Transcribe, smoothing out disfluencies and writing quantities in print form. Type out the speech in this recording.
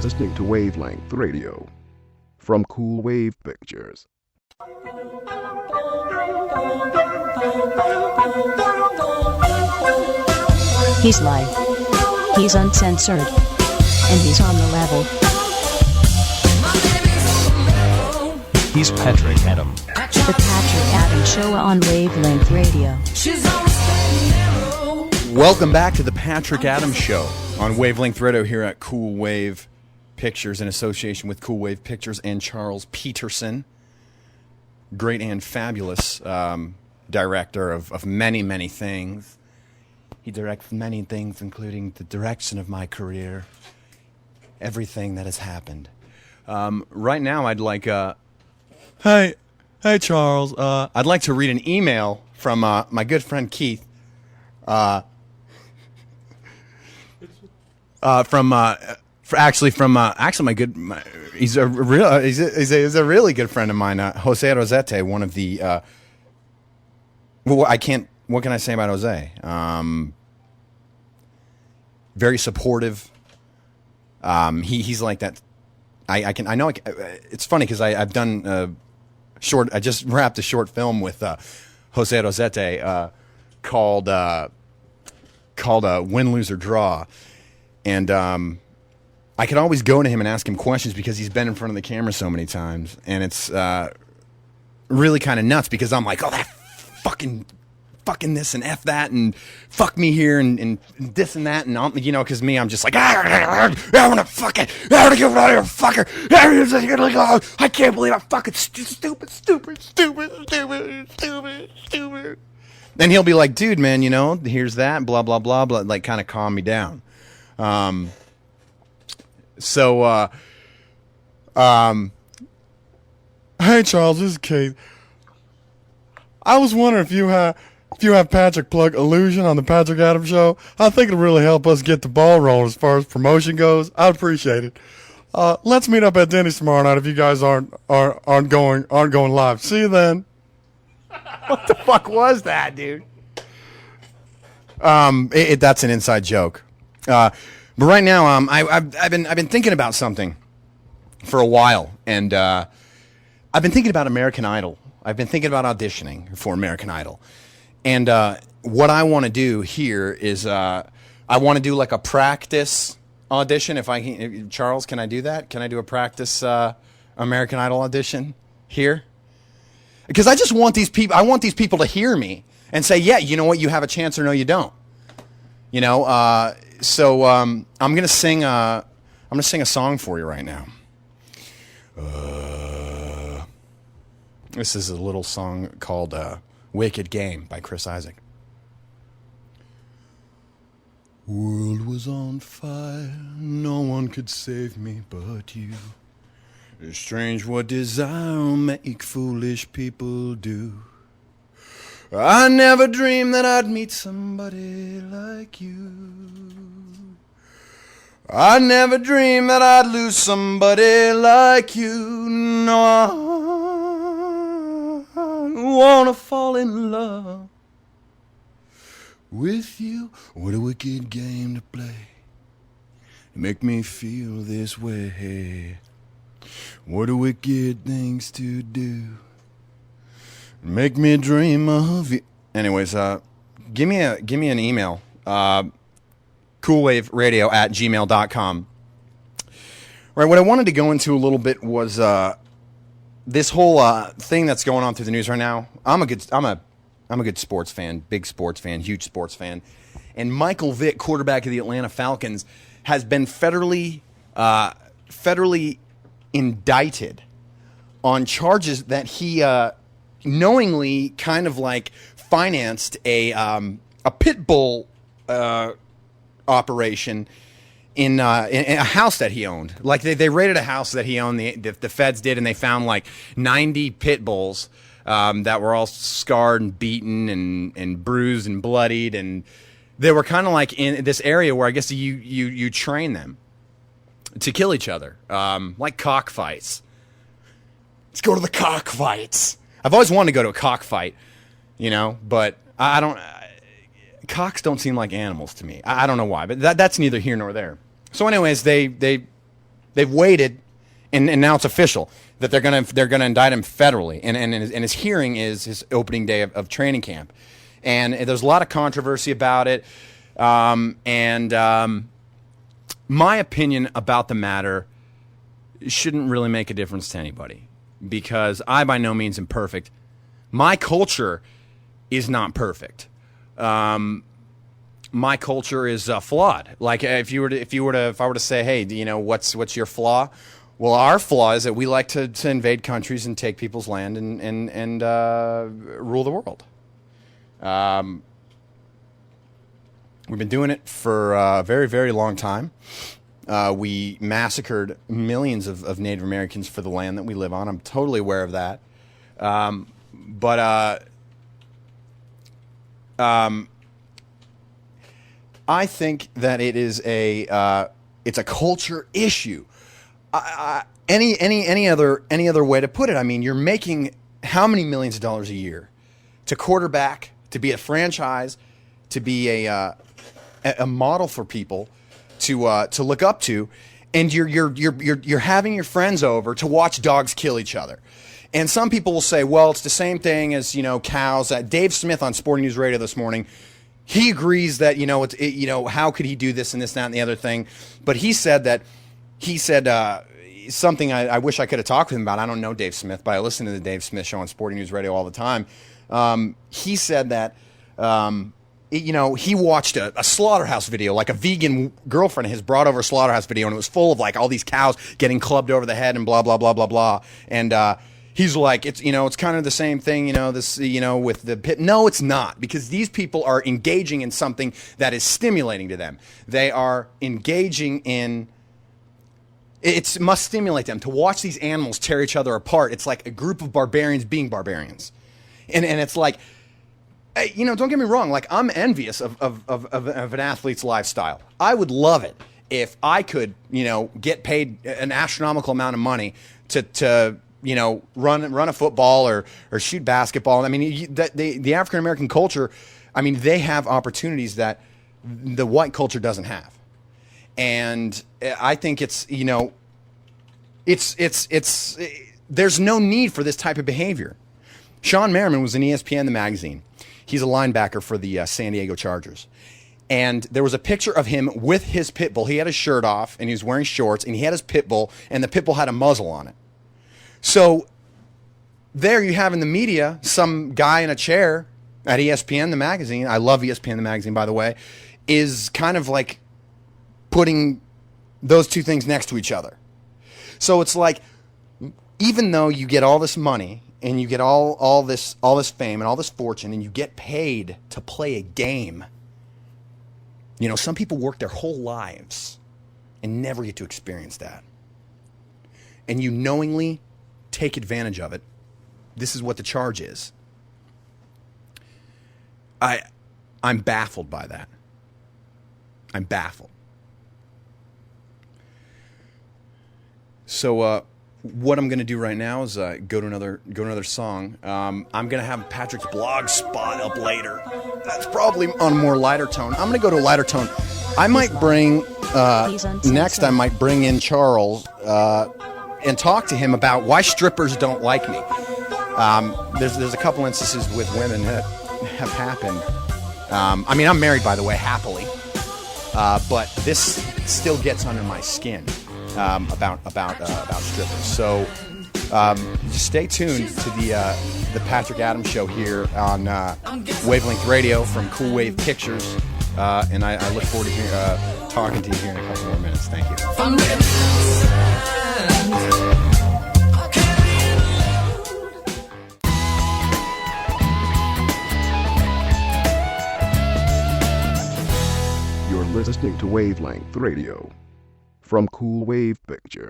listening to Wavelength Radio from Cool Wave Pictures. He's live. He's uncensored. And he's on the level. He's Patrick Adam. The Patrick Adam Show on Wavelength Radio. Welcome back to the Patrick Adam Show on Wavelength Radio here at Cool Wave Pictures in association with Cool Wave Pictures and Charles Peterson, great and fabulous director of many, many things. He directs many things, including the direction of my career, everything that has happened. Right now, I'd like, hey Charles, I'd like to read an email from my good friend Keith. He's a really good friend of mine, Jose Rosete, one of the what can I say about Jose? Very supportive. He's like that. It's funny because I've done I just wrapped a short film with Jose Rosete called Win, Lose, or Draw. And I can always go to him and ask him questions because he's been in front of the camera so many times. And it's really kind of nuts because I'm like, oh, that fucking this and F that and fuck me here and this and that. And, because me, I'm just like, I want to fuck it. I want to get out of here, fucker. I can't believe I'm fucking stupid. And he'll be like, dude, man, here's that, blah, blah, blah, blah, like kind of calm me down. Hey Charles, this is Keith. I was wondering if you have Patrick plug Illusion on the Patrick Adams Show. I think it'll really help us get the ball rolling as far as promotion goes. I'd appreciate it. Let's meet up at Denny's tomorrow night if you guys aren't going live. See you then. What the fuck was that, dude? That's an inside joke. But right now, I've been thinking about something for a while, and I've been thinking about American Idol. I've been thinking about auditioning for American Idol, and what I want to do here is I want to do like a practice audition. If I can, Charles, can I do that? Can I do a practice American Idol audition here? Because I just want these people. I want these people to hear me and say, "Yeah, you know what? You have a chance, or no, you don't." So I'm gonna sing a song for you right now. This is a little song called "Wicked Game" by Chris Issac. World was on fire, no one could save me but you. It's strange what desire will make foolish people do. I never dreamed that I'd meet somebody like you. I never dreamed that I'd lose somebody like you. No, I wanna fall in love with you. What a wicked game to play to make me feel this way. What a wicked things to do. Make me dream of you. Anyways, give me an email. coolwaveradio@gmail.com. Right, what I wanted to go into a little bit was this whole thing that's going on through the news right now. I'm a good sports fan, big sports fan, huge sports fan. And Michael Vick, quarterback of the Atlanta Falcons, has been federally indicted on charges that he knowingly kind of like financed a pit bull operation in a house that he owned. Like they raided a house that he owned. The feds did, and they found like 90 pit bulls that were all scarred and beaten and bruised and bloodied, and they were kind of like in this area where I guess you train them to kill each other, like cockfights. Let's go to the cockfights. I've always wanted to go to a cockfight, but I don't. Cocks don't seem like animals to me. I don't know why, but that's neither here nor there. So, anyways, they They've waited, and now it's official that they're gonna indict him federally. And his hearing is his opening day of training camp. And there's a lot of controversy about it. My opinion about the matter shouldn't really make a difference to anybody, because I by no means am perfect. My culture is not perfect. My culture is flawed. Like if I were to say, hey, you know, what's your flaw? Well, our flaw is that we like to invade countries and take people's land and rule the world. We've been doing it for a very, very long time. We massacred millions of Native Americans for the land that we live on. I'm totally aware of that. I think that it is it's a culture issue. Any other way to put it? I mean, you're making how many millions of dollars a year to quarterback, to be a franchise, to be a model for people to look up to, and you're having your friends over to watch dogs kill each other. And some people will say, well, it's the same thing as, you know, cows. Dave Smith on Sporting News Radio this morning, he agrees that, you know, how could he do this and this, that, and the other thing? But he said something I wish I could have talked with him about. I don't know Dave Smith, but I listen to the Dave Smith show on Sporting News Radio all the time. He said that, you know, he watched a slaughterhouse video, like a vegan girlfriend of his brought over a slaughterhouse video, and it was full of like all these cows getting clubbed over the head and blah, blah, blah, blah, blah. And, he's like, it's kind of the same thing, with the pit. No, it's not, because these people are engaging in something that is stimulating to them. They are engaging in, it must stimulate them to watch these animals tear each other apart. It's like a group of barbarians being barbarians. And it's like, don't get me wrong, like I'm envious of an athlete's lifestyle. I would love it if I could, get paid an astronomical amount of money to run a football or shoot basketball. I mean, the African American culture, I mean, they have opportunities that the white culture doesn't have, and I think it's there's no need for this type of behavior. Sean Merriman was in ESPN the magazine. He's a linebacker for the San Diego Chargers. And there was a picture of him with his pit bull. He had his shirt off and he was wearing shorts, and he had his pit bull, and the pit bull had a muzzle on it. So there you have in the media some guy in a chair at ESPN, the magazine. I love ESPN, the magazine, by the way, is kind of like putting those two things next to each other. So it's like, even though you get all this money and you get all this fame and all this fortune, and you get paid to play a game, some people work their whole lives and never get to experience that. And you knowingly take advantage of it. This is what the charge is. I'm baffled by that. I'm baffled. So what I'm going to do right now is go to another song. I'm going to have Patrick's blog spot up later. That's probably on a more lighter tone. I'm going to go to a lighter tone. I might bring next. I might bring in Charles and talk to him about why strippers don't like me. There's a couple instances with women that have happened. I mean, I'm married, by the way, happily, but this still gets under my skin about strippers. So just stay tuned to the Patrick Adams Show here on Wavelength Radio from Cool Wave Pictures, and I look forward to talking to you here in a couple more minutes. Thank you. You're listening to Wavelength Radio from Cool Wave Pictures.